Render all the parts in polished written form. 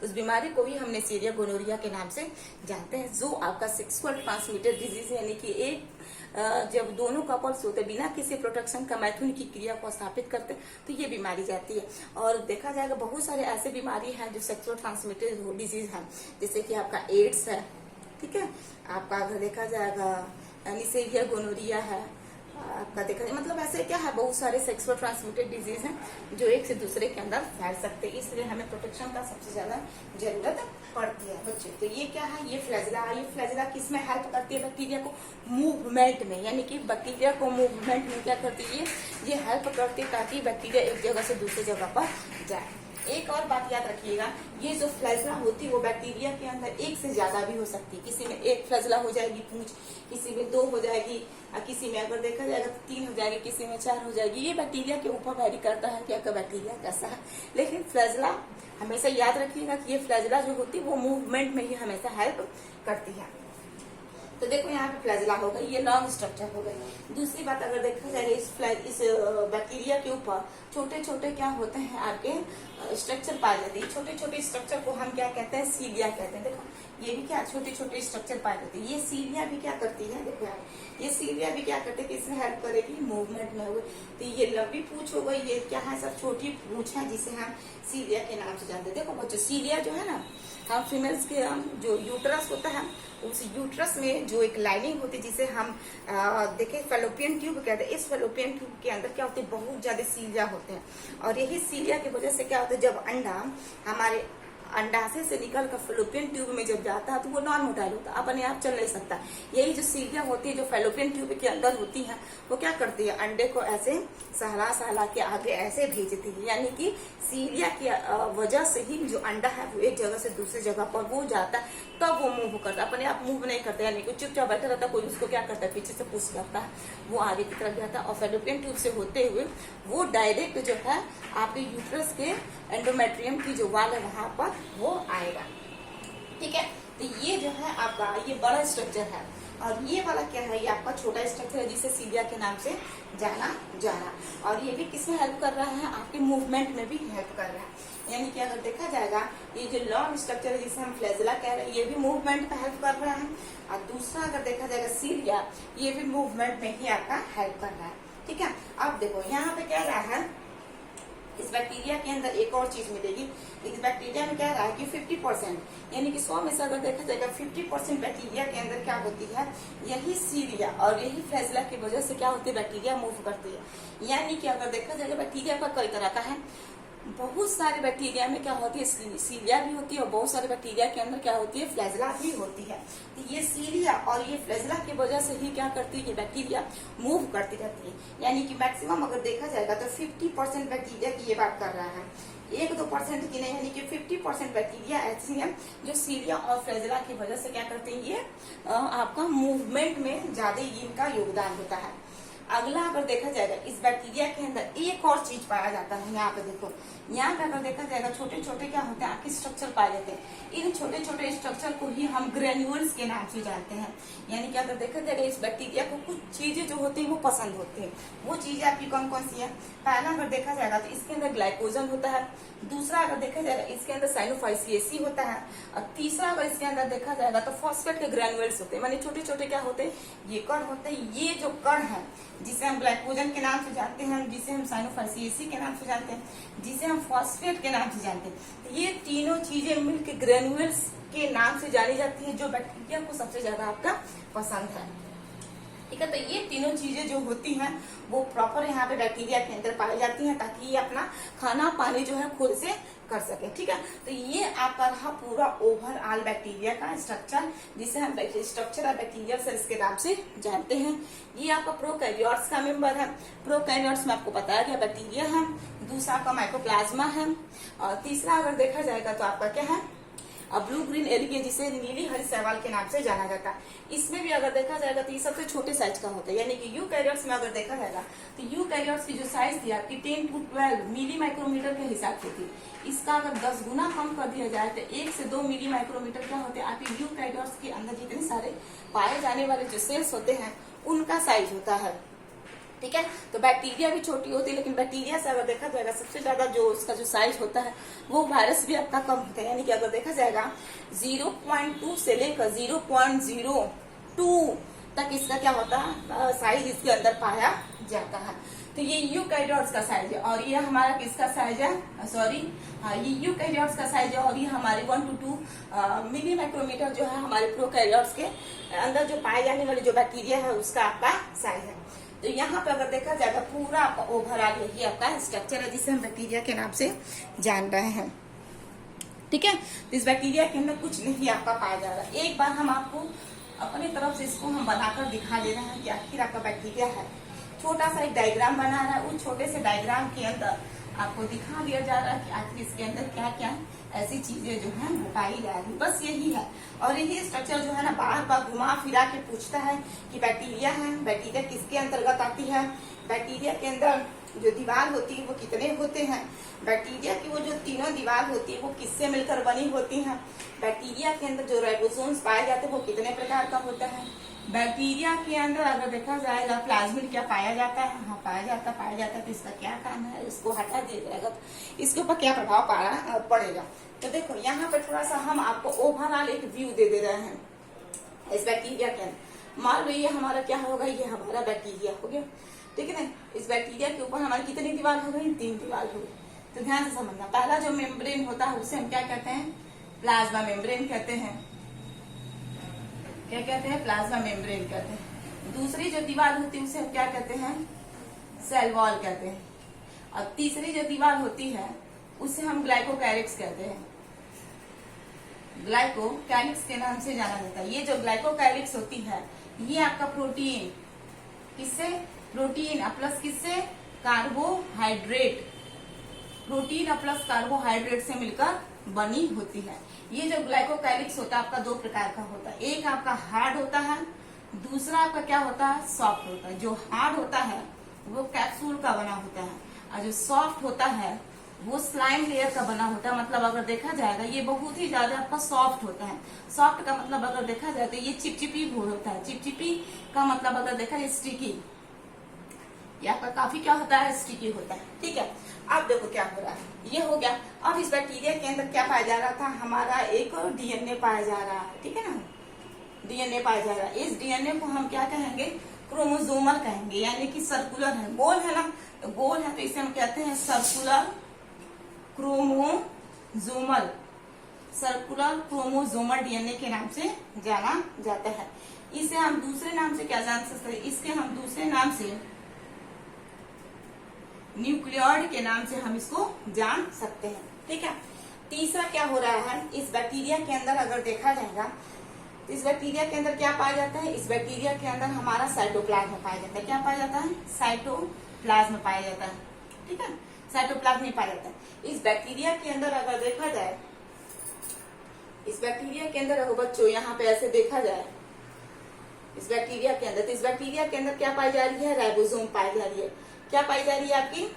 उस बीमारी को भी हम नेसेरिया गोनोरिया के नाम से जानते हैं, जो आपका सेक्सुअल ट्रांसमिटेड डिजीज यानी कि एक जब दोनों कपल्स होते बिना किसी प्रोटेक्शन का मैथुन की क्रिया को स्थापित करते तो ये बीमारी जाती है। और देखा जाएगा बहुत सारे ऐसे बीमारी हैं जो सेक्सुअल ट्रांसमिटेड डिजीज है, जैसे कि आपका एड्स है, ठीक है, आपका अगर देखा जाएगा नेसेरिया गोनोरिया है, आपका देखा जाए मतलब ऐसे क्या है, बहुत सारे सेक्सुअल ट्रांसमिटेड डिजीज हैं जो एक से दूसरे के अंदर फैल सकते हैं, इसलिए हमें प्रोटेक्शन का सबसे ज्यादा जरूरत पड़ती है बच्चे। तो ये क्या है, ये फ्लैजिला है। ये फ्लैजिला किसमें हेल्प करती है, बैक्टीरिया को मूवमेंट में, यानी कि बैक्टीरिया को मूवमेंट में क्या करती है, ये हेल्प करती है ताकि बैक्टीरिया एक जगह से दूसरी जगह पर जाए। एक और बात याद रखिएगा, ये जो फ्लैजिला होती है वो बैक्टीरिया के अंदर एक से ज्यादा भी हो सकती है। किसी में एक फ्लैजिला हो जाएगी पूंछ, किसी में 2 हो जाएगी, किसी में अगर देखा जाएगा तो 3 हो जाएगी, किसी में 4 हो जाएगी। ये बैक्टीरिया के ऊपर वैरी करता है कि आपका बैक्टीरिया कैसा है। लेकिन फ्लैजिला हमेशा याद रखिएगा कि ये फ्लैजिला जो होती है वो मूवमेंट में ही हमेशा हेल्प करती है। तो देखो यहाँ पे फ्लैजिला हो गई, ये लॉन्ग स्ट्रक्चर हो गई। दूसरी बात अगर देखा जाए इस बैक्टीरिया के ऊपर छोटे छोटे क्या होते हैं आपके स्ट्रक्चर पाए जाते हैं। छोटे छोटे स्ट्रक्चर को हम क्या कहते हैं, सीलिया कहते हैं। देखो ये भी क्या छोटे छोटे स्ट्रक्चर पाए जाते हैं। ये सीलिया भी क्या करती है, देखो यार ये सीलिया भी क्या करते हैं, किसमें हेल्प करेगी, मूवमेंट में हो गई। तो ये लंबी पूंछ हो गई, ये क्या है, सब छोटी पूंछ है जिसे हम सीलिया के नाम से जानते हैं। देखो बच्चों सीलिया जो है ना, हम फीमेल्स के जो यूट्रस होता है उस यूट्रस में जो एक लाइनिंग होती है जिसे हम देखें फेलोपियन ट्यूब कहते हैं। इस फेलोपियन ट्यूब के अंदर क्या होते हैं, बहुत ज्यादा सीलिया होते हैं। और यही सीलिया की वजह से क्या होता है, जब अंडा हमारे अंडाशय से निकल कर फेलोपियन ट्यूब में जब जाता है तो वो नॉन मोटाइल होता है, अपने आप चल नहीं सकता। यही जो सीलिया होती है जो फेलोपियन ट्यूब के अंदर होती है वो क्या करती है, अंडे को ऐसे सहला सहला के आगे ऐसे भेजती है। यानी कि सीलिया की वजह से ही जो अंडा है वो एक जगह से दूसरी जगह पर वो जाता है, तब वो मूव करता है, अपने आप मूव नहीं करता। यानी कि चुपचाप बैठा रहता, कोई उसको क्या करता है, पीछे से पुश करता है, वो आगे की तरफ जाता है। और फेलोपियन ट्यूब से होते हुए वो डायरेक्ट जो है आपके यूट्रस के एंडोमेट्रियम की जो वाल है वहां पर वो आएगा, ठीक है। तो ये जो है आपका ये बड़ा स्ट्रक्चर है, और ये वाला क्या है, ये आपका छोटा स्ट्रक्चर है जिसे सीलिया के नाम से जाना जा रहा। और ये भी किसमें हेल्प कर रहा है, आपके मूवमेंट में भी हेल्प कर रहा है। यानी कि अगर देखा जाएगा ये जो लॉन्ग स्ट्रक्चर है जिसे हम फ्लैजिला कह रहे हैं, ये भी मूवमेंट में हेल्प कर रहा है। और दूसरा अगर देखा जाएगा सीलिया, ये भी मूवमेंट में ही आपका हेल्प कर रहा है, ठीक है। अब देखो यहाँ पे क्या रहा है, इस बैक्टीरिया के अंदर एक और चीज मिलेगी। इस बैक्टीरिया में क्या रहा है कि 50% यानी कि 100 में से अगर देखा जाएगा 50% बैक्टीरिया के अंदर क्या होती है, यही सीलिया और यही फ्लैजिला की वजह से क्या होती है, बैक्टीरिया मूव करती है। यानी कि अगर देखा जाएगा बैक्टीरिया का कई तरह का है, बहुत सारे बैक्टीरिया में क्या होती है, सीलिया भी होती है, और बहुत सारे बैक्टीरिया के अंदर क्या होती है, फ्लैजिला भी होती है। तो ये सीलिया और ये फ्लैजिला की वजह से ही क्या करती है, ये बैक्टीरिया मूव करती रहती है। यानी कि मैक्सिमम अगर देखा जाएगा तो 50% बैक्टीरिया की ये बात कर रहा है, 1-2% की नहीं, यानी कि 50% बैक्टीरिया ऐसी है जो सीलिया और फ्लैजिला की वजह से क्या करते हैं, ये आपका मूवमेंट में ज्यादा इनका योगदान होता है। अगला अगर देखा जाएगा इस बैक्टीरिया के अंदर एक और चीज पाया जाता है। यहाँ पे देखो, यहाँ पे अगर देखा जाएगा छोटे छोटे क्या होते हैं, आपके स्ट्रक्चर पाए जाते हैं। इन छोटे छोटे स्ट्रक्चर को ही हम ग्रेन्यूल्स के नाम से जानते हैं। यानी कि अगर देखा जाएगा इस बैक्टीरिया को कुछ चीजें जो होती है वो पसंद होती है। वो चीजें आपकी कौन कौन सी है, पहला अगर देखा जाएगा तो इसके अंदर ग्लाइकोजन होता है। दूसरा अगर देखा जाएगा इसके अंदर साइनोफाइसिएसी होता है। और तीसरा अगर इसके अंदर देखा जाएगा तो फॉस्फेट के ग्रेन्यूल्स होते हैं। माने छोटे छोटे क्या होते हैं, ये कण होते हैं। ये जो कण है जिसे हम ग्लाइकोजन के नाम से जानते हैं, जिसे हम साइनोफाइसिएसी के नाम से जानते हैं, जिसे हम फॉस्फेट के नाम से जानते हैं, ये तीनों चीजें मिलकर ग्रेन्यूल्स के नाम से जानी जाती है, जो बैक्टीरिया को सबसे ज्यादा आपका पसंद है, ठीक है। तो ये तीनों चीजें जो होती हैं वो प्रॉपर यहाँ पे बैक्टीरिया के अंदर पाई जाती हैं ताकि ये अपना खाना पानी जो है खुद से कर सके, ठीक है। तो ये आपका रहा पूरा ओवरऑल बैक्टीरिया का स्ट्रक्चर, जिसे हम स्ट्रक्चर ऑफ बैक्टीरिया सेल्स के नाम से जानते हैं। ये आपका प्रोकैरियोट्स का मेंबर है। प्रोकैरियोट्स में आपको बताया गया बैक्टीरिया है। दूसरा आपका माइकोप्लाज्मा है। और तीसरा अगर देखा जाएगा तो आपका क्या है, ब्लू ग्रीन एल्गी, जिसे नीली हरी शैवाल के नाम से जाना जाता है। इसमें भी अगर देखा जाएगा तो ये सबसे छोटे साइज का होता है। यानी कि यूकैरियोट्स में अगर देखा जाएगा तो यूकैरियोट्स की जो साइज थी आपकी 10 to 12 मिली माइक्रोमीटर के हिसाब से थी। इसका अगर 10 गुना कम कर दिया जाए तो 1 से 2 मिली माइक्रोमीटर क्या होते हैं, आपके यूकैरियोट्स के अंदर जितने सारे पाए जाने वाले जो सेल्स होते हैं उनका साइज होता है। ठीक है। तो बैक्टीरिया भी छोटी होती है, लेकिन बैक्टीरिया से अगर देखा जाएगा सबसे ज्यादा जो उसका जो साइज होता है वो वायरस भी आपका कम होता है। यानी कि अगर देखा जाएगा 0.2 से लेकर 0.02 तक इसका क्या होता है साइज इसके अंदर पाया जाता है। तो ये यूकैरियोट्स का साइज है, और ये हमारा किसका साइज है, सॉरी ये यूकैरियोट्स का साइज है, और ये हमारे 1 to 2 मिली माइक्रोमीटर जो है हमारे प्रोकैरियोट्स के अंदर जो पाए जाने वाले जो बैक्टीरिया है उसका आपका साइज है। तो यहाँ पे अगर देखा जाएगा पूरा आपका ओवरऑल यही आपका स्ट्रक्चर है जिसे हम बैक्टीरिया के नाम से जान रहे हैं। ठीक है। तो इस बैक्टीरिया के अंदर कुछ नहीं आपका पाया जा रहा। एक बार हम आपको अपनी तरफ से इसको हम बनाकर दिखा दे रहे हैं कि आखिर आपका बैक्टीरिया है। छोटा सा एक डायग्राम बना रहा है, उस छोटे से डायग्राम के अंदर आपको दिखा दिया जा रहा है कि आखिर इसके अंदर क्या क्या ऐसी चीजें जो है वो पाई जा रही, बस यही है। और यही स्ट्रक्चर जो है ना बार बार घुमा फिरा के पूछता है कि बैक्टीरिया है, बैक्टीरिया किसके अंतर्गत आती है, बैक्टीरिया के अंदर जो दीवार होती है वो कितने होते हैं, बैक्टीरिया की वो जो तीनों दीवार होती है वो किससे मिलकर बनी होती है, बैक्टीरिया के अंदर जो राइबोसोम्स पाए जाते हैं वो कितने प्रकार का होता है, बैक्टीरिया के अंदर अगर देखा जाएगा प्लाज्मिड क्या पाया जाता है, हाँ पाया जाता है, तो इसका क्या काम है, इसको हटा दिया जाएगा तो इसके ऊपर क्या प्रभाव पड़ेगा। तो देखो यहाँ पे थोड़ा सा हम आपको ओवरऑल एक व्यू दे रहे हैं इस बैक्टीरिया के अंदर। मान लो ये हमारा क्या होगा, ये हमारा बैक्टीरिया हो गया, ठीक है ना। इस बैक्टीरिया के ऊपर हमारी कितनी दीवार हो गई, 3 दीवार हो गई। तो ध्यान से समझना, पहला जो मेम्ब्रेन होता है उसे हम क्या कहते हैं, प्लाज्मा मेम्ब्रेन कहते हैं। क्या कहते हैं, प्लाज्मा मेम्ब्रेन कहते हैं। दूसरी जो दीवार होती है उसे हम क्या कहते हैं, सेल वॉल कहते हैं। और तीसरी जो दीवार होती है उसे हम ग्लाइकोकैलिक्स कहते हैं। ग्लाइकोकैलिक्स के नाम से जाना जाता है। ये जो ग्लाइकोकैलिक्स होती है ये आपका प्रोटीन किससे, प्रोटीन प्लस किससे, कार्बोहाइड्रेट, प्रोटीन प्लस कार्बोहाइड्रेट से मिलकर बनी होती है। ये जो ग्लाइकोकैलिक्स होता है आपका 2 प्रकार का होता है, एक आपका हार्ड होता है, दूसरा आपका क्या होता है, सॉफ्ट होता है। जो हार्ड होता है वो कैप्सूल का बना होता है, और जो सॉफ्ट होता है वो स्लाइम लेयर का बना होता है। मतलब अगर देखा जाएगा ये बहुत ही ज्यादा आपका सॉफ्ट होता है। सॉफ्ट का मतलब अगर देखा जाए तो ये चिपचिपी होता है, चिपचिपी का मतलब अगर देखा जाए स्टिकी, ये आपका काफी क्या होता है, स्टिकी होता है। ठीक है। अब देखो क्या हो रहा है, ये हो गया। अब इस बैक्टीरिया के अंदर क्या पाया जा रहा था, हमारा एक डीएनए पाया जा रहा है, ठीक है ना, डीएनए पाया जा रहा है। इस डीएनए को हम क्या कहेंगे, क्रोमोसोमल कहेंगे, यानी कि सर्कुलर है, गोल है ना, तो गोल है तो इसे हम कहते हैं circular chromosomal, circular chromosomal DNA के नाम से जाना जाता है। इसे हम दूसरे नाम से क्या जान सकते हैं, इसके हम दूसरे नाम से न्यूक्लियोइड के नाम से हम इसको जान सकते हैं। ठीक है। तीसरा क्या हो रहा है, इस बैक्टीरिया के अंदर अगर देखा जाएगा इस बैक्टीरिया के अंदर क्या पाया जाता है, इस बैक्टीरिया के अंदर हमारा साइटोप्लाज्म पाया जाता है। क्या पाया जाता है, साइटोप्लाज्म पाया जाता है। ठीक है, साइटोप्लाज्म नहीं पाया जाता है। इस बैक्टीरिया के अंदर अगर देखा जाए, इस बैक्टीरिया के अंदर अगर बच्चों यहाँ पे ऐसे देखा जाए इस बैक्टीरिया के अंदर, तो इस बैक्टीरिया के अंदर क्या पाई जा रही है, राइबोसोम पाई जा रही है। क्या पाई जा रही है आपकी,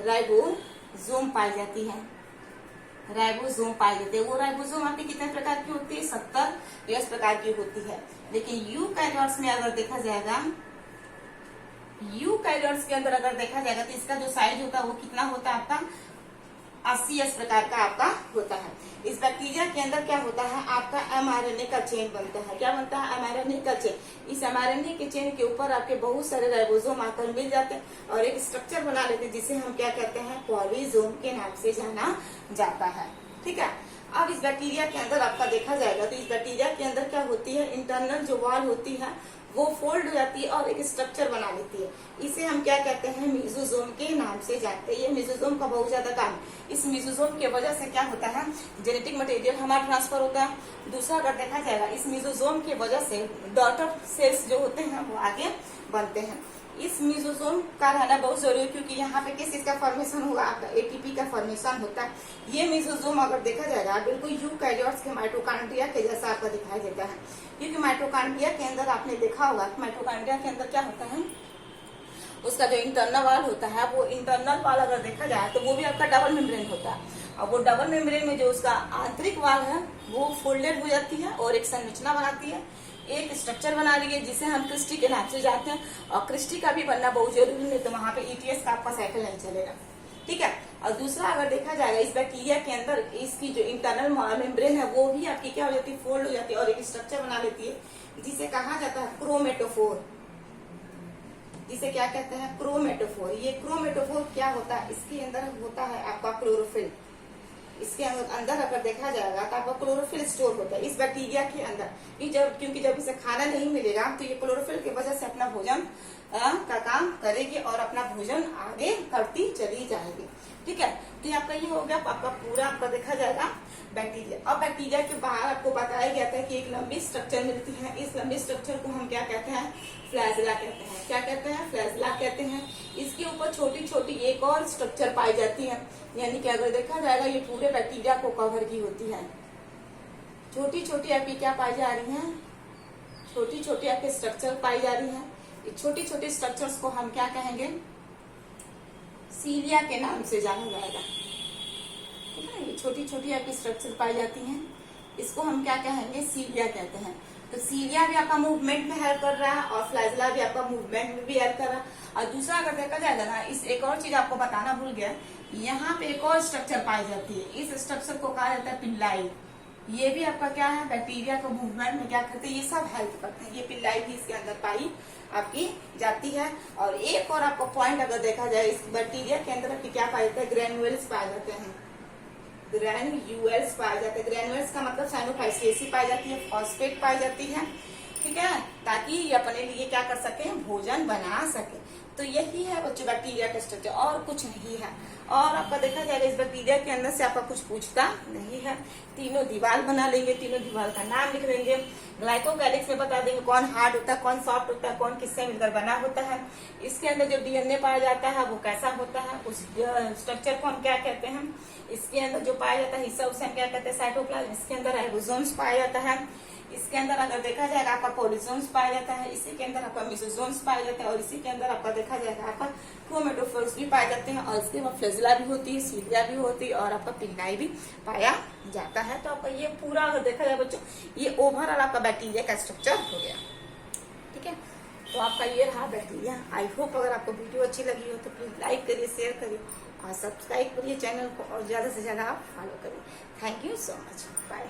राइबोसोम पाई जाती है, राइबोसोम पाई जाती है। वो राइबोसोम आपकी कितने प्रकार की होती है, 70 प्रकार की होती है। लेकिन यूकैरियोट्स में अगर देखा जाएगा, यूकैरियोट्स के अंदर अगर देखा जाएगा तो इसका जो साइज होता है वो कितना होता है आपका, 80 प्रकार का आपका होता है। इस बैक्टीरिया के अंदर क्या होता है, आपका mRNA का चेन बनता है। क्या बनता है, mRNA का चेन। इस mRNA के चेन के ऊपर आपके बहुत सारे राइबोसोम आकर मिल जाते हैं और एक स्ट्रक्चर बना लेते हैं जिसे हम क्या कहते हैं, पॉलीसोम के नाम से जाना जाता है। ठीक है। अब इस बैक्टीरिया के अंदर आपका देखा जाएगा तो इस बैक्टीरिया के अंदर क्या होती है, इंटरनल जो वॉल होती है वो फोल्ड हो जाती है और एक स्ट्रक्चर बना लेती है। इसे हम क्या कहते हैं, मेसोसोम के नाम से जानते हैं। ये मेसोसोम का बहुत ज्यादा काम, इस मेसोसोम के वजह से क्या होता है, जेनेटिक मटेरियल हमारा ट्रांसफर होता है। दूसरा अगर देखा जाएगा, इस मेसोसोम के वजह से डॉटर सेल्स जो होते हैं वो आगे बनते हैं। इस मेसोसोम का रहना बहुत जरूरी है क्योंकि यहाँ पे किस चीज का फॉर्मेशन होगा, आपका एटीपी का फॉर्मेशन होता है। ये मेसोसोम अगर देखा जाएगा बिल्कुल यूकैरियोट्स के माइटोकॉन्ड्रिया के जैसा आपका दिखाई देता है। क्योंकि माइटोकॉन्ड्रिया के अंदर आपने देखा होगा, माइटोकॉन्ड्रिया के अंदर क्या होता है, उसका जो इंटरनल वाल होता है, वो इंटरनल वाल अगर देखा जाए तो वो भी आपका डबल मेम्ब्रेन होता है। और वो डबल मेम्ब्रेन में जो उसका आंतरिक वाल है वो फोल्डेड हो जाती है और एक संरचना बनाती है। एक स्ट्रक्चर बना लिए जिसे हम क्रिस्टी के नाम से जानते हैं, और क्रिस्टी का भी बनना बहुत जरूरी है, तो वहां पे ईटीएस का आपका साइकिल नहीं चलेगा। ठीक है। और दूसरा अगर देखा जाएगा इस बैक्टीरिया के अंदर इसकी जो इंटरनल मेम्ब्रेन है वो भी आपकी क्या हो जाती है, फोल्ड हो जाती है और एक स्ट्रक्चर बना लेती है जिसे कहा जाता है क्रोमेटोफोर, जिसे क्या कहते हैं, क्रोमेटोफोर। ये क्रोमेटोफोर क्या होता है, इसके अंदर होता है आपका क्लोरोफिल। इसके अंदर अगर देखा जाएगा तो आपका क्लोरोफिल स्टोर होता है इस बैक्टीरिया के अंदर। क्योंकि जब इसे खाना नहीं मिलेगा तो ये क्लोरोफिल की वजह से अपना भोजन का काम करेगी और अपना भोजन आगे करती चली जाएगी। ठीक है। तो ये आपका ये हो गया आपका पूरा आपका देखा जाएगा बैक्टीरिया। अब बैक्टीरिया के बाहर आपको बताया गया था कि एक लंबी स्ट्रक्चर मिलती है, इस लंबी स्ट्रक्चर को हम क्या कहते हैं, फ्लैजेला कहते हैं। क्या कहते हैं, फ्लैजेला कहते हैं। इसके ऊपर छोटी छोटी एक और स्ट्रक्चर पाई जाती है, यानी कि अगर देखा जाएगा ये पूरे बैक्टीरिया को कवर की होती है। छोटी छोटी आपकी क्या पाई जा रही है, छोटी छोटी आपके स्ट्रक्चर पाई जा रही है। छोटी छोटी स्ट्रक्चर्स को हम क्या कहेंगे, सीलिया के नाम से जाना जाएगा। ठीक है। ये छोटी छोटी आपकी स्ट्रक्चर पाई जाती हैं, इसको हम क्या कहेंगे, सीलिया कहते हैं। तो सीलिया भी आपका मूवमेंट में हेल्प कर रहा है और फ्लैजेला भी आपका मूवमेंट में भी हेल्प कर रहा है। और दूसरा अगर देखा जाएगा ना, इस एक और चीज आपको बताना भूल गया, यहाँ पे एक और स्ट्रक्चर पाई जाती है, इस स्ट्रक्चर को कहा जाता है पिल्लाई। ये भी आपका क्या है, बैक्टीरिया को मूवमेंट में क्या करते हैं, ये सब हेल्प करते हैं। ये पिल्लाई भी इसके अंदर पाई आपकी जाती है। और एक और आपको पॉइंट अगर देखा जाए, इस बैक्टीरिया के अंदर आपकी क्या पाया जाता है, ग्रेन्युल्स पाए जाते हैं। ग्रेन्युल्स पाए जाते हैं। ग्रेन्युल्स का मतलब साइनोफाइसेसी पाई जाती है, फॉस्फेट पाई जाती है। ठीक है। ताकि ये अपने लिए क्या कर सके, भोजन बना सके। तो यही है बच्चों बैक्टीरिया का स्ट्रक्चर, और कुछ नहीं है। और आपका देखा जाएगा इस बैक्टीरिया के अंदर से आपका कुछ पूछता नहीं है। तीनों दीवार बना लेंगे, तीनों दीवार का नाम लिख लेंगे, ग्लाइकोकैलिक्स में बता देंगे कौन हार्ड होता है, कौन सॉफ्ट होता है, कौन किससे मिलकर बना होता है। इसके अंदर जो डीएनए पाया जाता है वो कैसा होता है, उस स्ट्रक्चर को हम क्या कहते हैं। इसके अंदर जो पाया जाता है हिस्सा उसे हम क्या कहते हैं, साइटोप्लाज्म। इसके अंदर राइबोसोम्स पाया जाता है। इसके अंदर अगर देखा जाएगा आपका पॉलीसोम्स पाया जाता है। इसी के अंदर आपका मेसोसोम्स पाया जाता है। और इसी के अंदर आपका देखा जाएगा आपका क्रोमेटोफोर्स भी पाए जाते हैं। और इसके बाद फ्लैजेला भी होती है, सीलिया भी होती है, और आपका पिल्लाई भी पाया जाता है। तो आपका ये पूरा अगर देखा जाए बच्चों, ये ओवरऑल आपका बैक्टीरिया का स्ट्रक्चर हो गया। ठीक है। तो आपका ये रहा बैक्टीरिया। आई होप अगर आपको वीडियो अच्छी लगी हो तो प्लीज लाइक करिए, शेयर करिए और सब्सक्राइब करिए चैनल को, और ज्यादा से ज्यादा आप फॉलो करिए। Thank you so much. Bye.